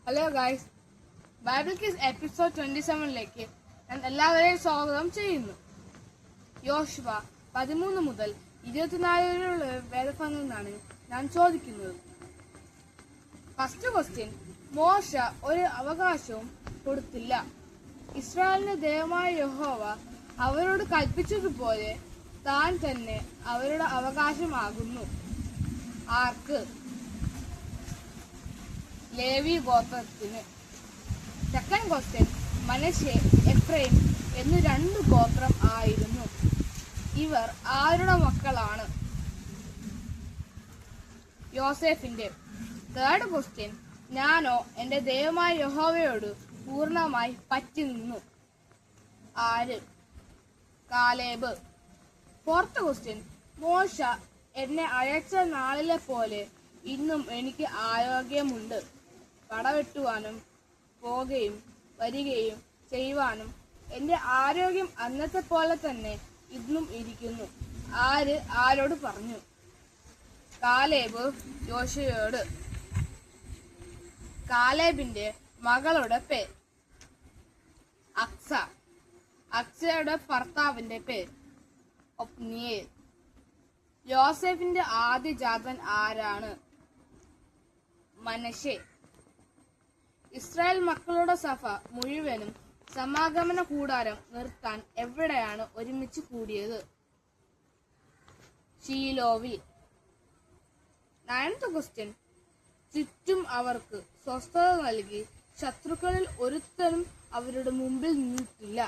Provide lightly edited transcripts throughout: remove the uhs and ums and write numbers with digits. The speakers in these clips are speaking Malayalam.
Hello guys, Bible quiz episode 27ലേക്ക് ഞാൻ എല്ലാവരെയും സ്വാഗതം ചെയ്യുന്നു. യോശുവ 13 മുതൽ 24 വരെയുള്ള വേദഭാഗങ്ങളിൽ നിന്നാണ് ഞാൻ ചോദിക്കുന്നത്. ഫസ്റ്റ് ക്വസ്റ്റ്യൻ, മോശ ഒരു അവകാശവും കൊടുത്തില്ല. ഇസ്രായേലിന്റെ ദൈവമായ യഹോവ അവരോട് കൽപ്പിച്ചതുപോലെ താൻ തന്നെ അവരുടെ അവകാശമാകുന്നു. ആർക്ക്? ലേവി ഗോത്രത്തിന്. സെക്കൻഡ് ക്വസ്റ്റ്യൻ, മനശ്ശെ, എഫ്രൈം എന്നീ 2 ഗോത്രം ആയിരുന്നു. ഇവർ ആരുടെ മക്കളാണ്? യോസേഫിന്റെ. തേർഡ് ക്വസ്റ്റ്യൻ, ഞാനോ എന്റെ ദൈവമായ യഹോവയോട് പൂർണ്ണമായി പറ്റി നിന്നു. ആര്? കാലേബ്. ഫോർത്ത് ക്വസ്റ്റ്യൻ, മോശ എന്നെ അയച്ച നാളിലെ പോലെ ഇന്നും എനിക്ക് ആരോഗ്യമുണ്ട്. കടവെട്ടുവാനും പോകുകയും വരികയും ചെയ്യുവാനും എന്റെ ആരോഗ്യം അന്നത്തെ പോലെ തന്നെ ഇന്നും ഇരിക്കുന്നു. ആര് ആരോട് പറഞ്ഞു? കാലേബ് യോശുവയോട്. കാലേബിന്റെ മകളുടെ പേര് അക്സ. അക്സയുടെ ഭർത്താവിന്റെ പേര് ഒപ്നിയേൽ. യോസേഫിന്റെ ആദ്യജാതൻ ആരാണ്? മനശ്ശെ. ഇസ്രായേൽ മക്കളുടെ സഭ മുഴുവനും സമാഗമന കൂടാരം നിർത്താൻ എവിടെയാണ് ഒരുമിച്ച് കൂടിയത്? ഷീലോവിൽ. 9th ക്വസ്റ്റ്യൻ, ചുറ്റും അവർക്ക് സ്വസ്ഥത നൽകി ശത്രുക്കളിൽ ഒരുത്തനും അവരുടെ മുമ്പിൽ നിന്നിട്ടില്ല.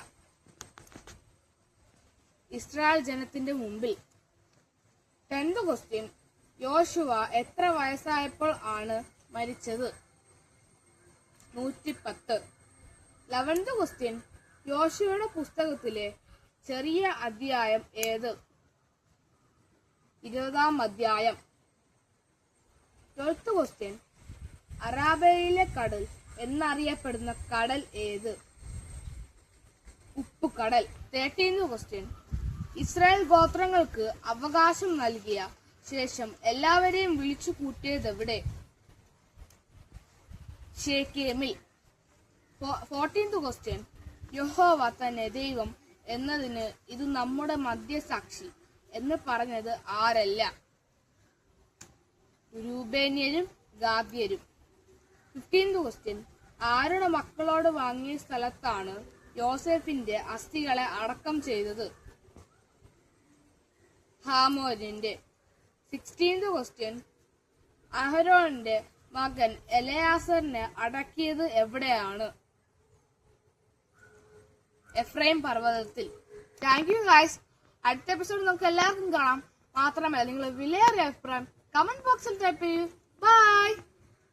ഇസ്രായേൽ ജനത്തിന്റെ മുമ്പിൽ. 10th ക്വസ്റ്റ്യൻ, യോശുവ എത്ര വയസ്സായപ്പോൾ ആണ് മരിച്ചത്? 110. 11th ക്വസ്റ്റ്യൻ, യോശുവയുടെ പുസ്തകത്തിലെ ചെറിയ അധ്യായം ഏത്? 20ാം അധ്യായം. 12th ക്വസ്റ്റ്യൻ, അറാബയിലെ കടൽ എന്നറിയപ്പെടുന്ന കടൽ ഏത്? ഉപ്പുകടൽ. 13th ക്വസ്റ്റ്യൻ, ഇസ്രായേൽ ഗോത്രങ്ങൾക്ക് അവകാശം നൽകിയ ശേഷം എല്ലാവരെയും വിളിച്ചു കൂട്ടിയതെവിടെ? ഷേക്കേമിൽ. 14th ക്വസ്റ്റ്യൻ, യഹോവ തന്നെ ദൈവം എന്നതിന് ഇത് നമ്മുടെ മധ്യസാക്ഷി എന്ന് പറഞ്ഞത് ആരല്ല? രൂബേന്യരും ഗാദ്യരും. 15th ക്വസ്റ്റ്യൻ, ആരുടെ മക്കളോട് വാങ്ങിയ സ്ഥലത്താണ് യോസേഫിന്റെ അസ്ഥികളെ അടക്കം ചെയ്തത്? ഹാമോരിന്റെ. 16th ക്വസ്റ്റ്യൻ, അഹരോന്റെ മകൻ എലയാസറിനെ അടക്കിയത് എവിടെയാണ്? എഫ്രൈം പർവ്വതത്തിൽ. Thank you guys. അടുത്ത എപ്പിസോഡ് നമുക്ക് എല്ലാവർക്കും കാണാം. മാത്രമല്ല, നിങ്ങൾ വിലയേറിയ അഭിപ്രായം കമന്റ് ബോക്സിൽ ടൈപ്പ് ചെയ്യൂ. ബൈ.